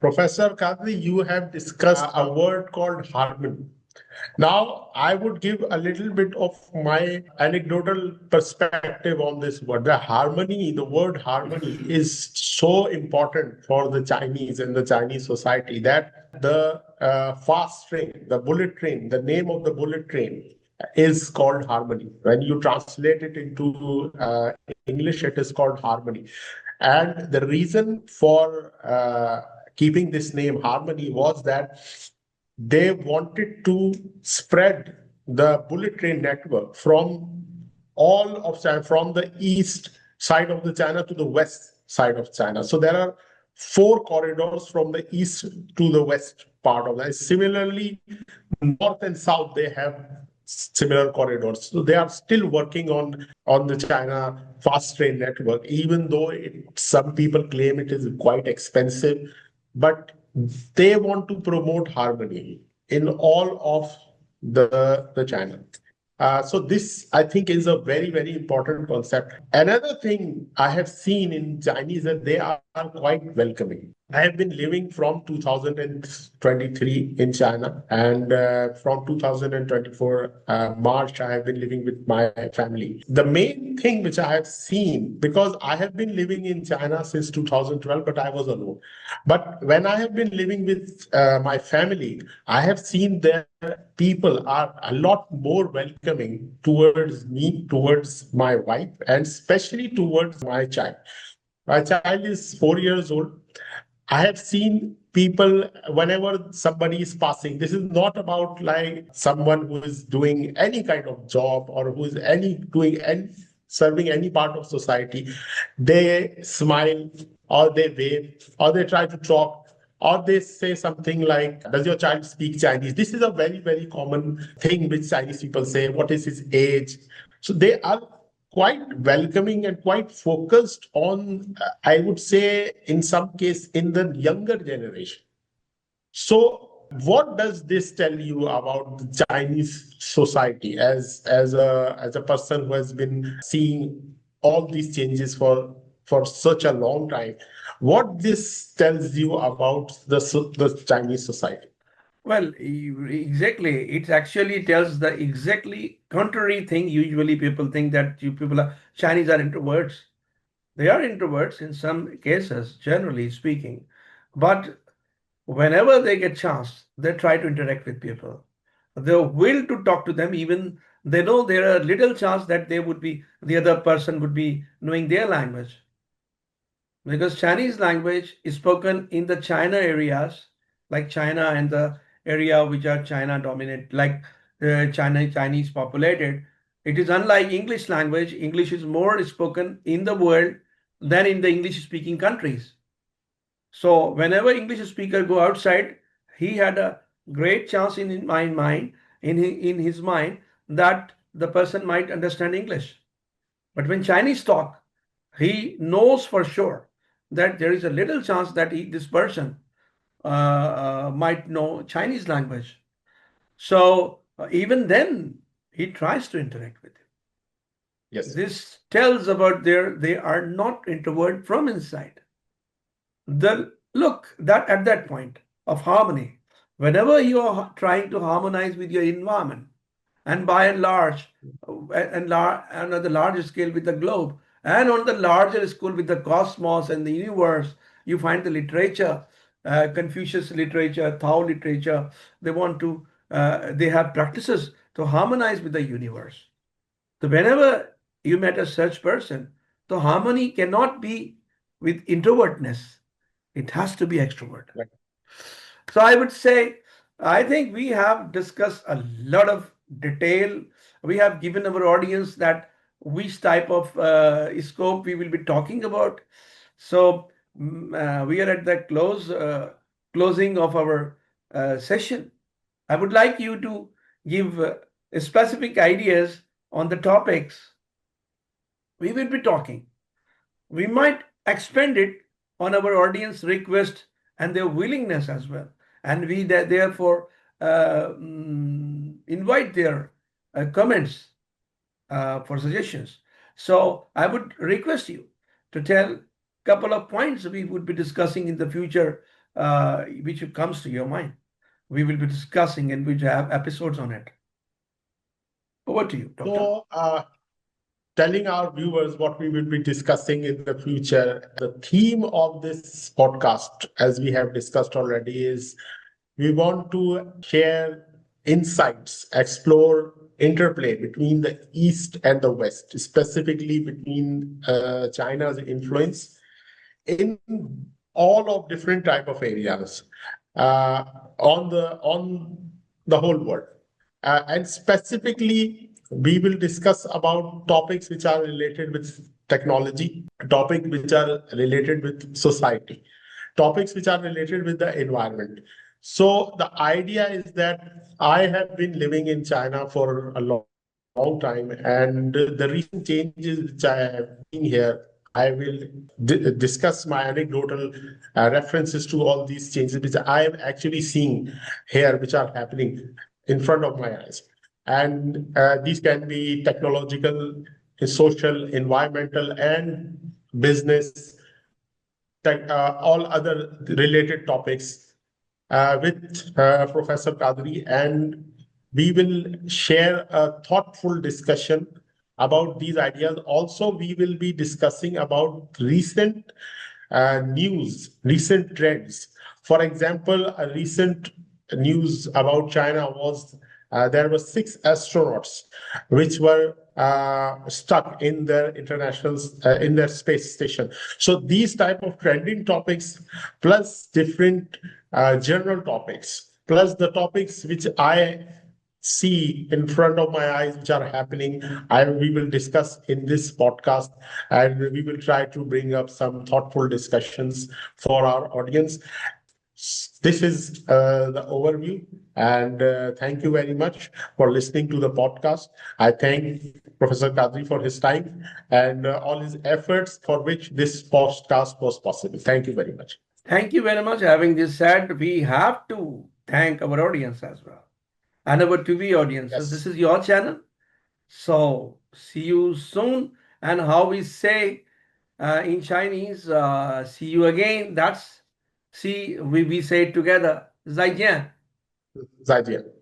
Professor Qadri, you have discussed a word called harmony. Now, I would give a little bit of my anecdotal perspective on this word. The word harmony is so important for the Chinese and the Chinese society that the fast train, the bullet train, the name of the bullet train is called harmony. When you translate it into English, it is called harmony. And the reason for keeping this name harmony was that they wanted to spread the bullet train network from all of China, from the east side of the China to the west side of China. So there are four corridors from the east to the west part of that. Similarly, north and south, they have similar corridors. So they are still working on the China fast train network, even though some people claim it is quite expensive. But they want to promote harmony in all of the China. So this, I think, is a very, very important concept. Another thing I have seen in Chinese that they are quite welcoming. I have been living from 2023 in China, and from 2024 March, I have been living with my family. The main thing which I have seen, because I have been living in China since 2012, but I was alone. But when I have been living with my family, I have seen that people are a lot more welcoming towards me, towards my wife, and especially towards my child. My child is 4 years old. I have seen people, whenever somebody is passing, this is not about like someone who is doing any kind of job or who is serving any part of society. They smile or they wave or they try to talk or they say something like, does your child speak Chinese? This is a very, very common thing which Chinese people say. What is his age? So they are quite welcoming and quite focused on, I would say, in some case, in the younger generation. So, what does this tell you about the Chinese society as a person who has been seeing all these changes for such a long time? What this tells you about the Chinese society? Well, exactly. It actually tells the exactly contrary thing. Usually people think that you people are Chinese are introverts. They are introverts in some cases, generally speaking. But whenever they get chance, they try to interact with people. The will to talk to them, even they know there are little chance that the other person would be knowing their language. Because Chinese language is spoken in the China areas, like China and the area which are China dominant, like Chinese populated. It is unlike English language. English is more spoken in the world than in the English speaking countries. So whenever English speaker go outside, he had a great chance in my mind, in his mind, that the person might understand English. But when Chinese talk, he knows for sure that there is a little chance that this person might know Chinese language. So even then, he tries to interact with him. Yes. This tells about they are not introvert from inside. The look that at that point of harmony, whenever you are trying to harmonize with your environment, and by and large, and on the larger scale with the globe, and on the larger scale with the cosmos and the universe, you find the literature, Confucius literature, Tao literature. They want to, they have practices to harmonize with the universe. So whenever you met a such person, the harmony cannot be with introvertness. It has to be extrovert. Right. So I would say, I think we have discussed a lot of detail. We have given our audience that which type of scope we will be talking about. So we are at the closing of our session. I would like you to give specific ideas on the topics we will be talking. We might expand it on our audience request and their willingness as well. And we therefore invite their comments for suggestions. So I would request you to tell a couple of points we would be discussing in the future which comes to your mind. We will be discussing and we have episodes on it. Over to you, Doctor. So, telling our viewers what we will be discussing in the future, the theme of this podcast, as we have discussed already, is we want to share insights, explore interplay between the East and the West, specifically between China's influence in all of different type of areas uh, on the whole world, and specifically we will discuss about topics which are related with technology, topics which are related with society, topics which are related with the environment. So the idea is that I have been living in China for a long time, and the recent changes which I have seen here, I will discuss my anecdotal references to all these changes which I am actually seeing here, which are happening in front of my eyes. And these can be technological, social, environmental, and business, all other related topics with Professor Qadri, and we will share a thoughtful discussion about these ideas. Also, we will be discussing about recent news, recent trends. For example, a recent news about China was there were 6 astronauts which were stuck in their international in their space station. So these type of trending topics, plus different general topics, plus the topics which I see in front of my eyes which are happening, we will discuss in this podcast, and we will try to bring up some thoughtful discussions for our audience. This is the overview, and thank you very much for listening to the podcast. I thank Professor Qadri for his time and all his efforts for which this podcast was possible. Thank you very much. Thank you very much. Having this said, we have to thank our audience as well and our TV audiences. This Yes. is your channel. So see you soon. And how we say in Chinese, see you again. That's see, we say it together. 再见. 再见。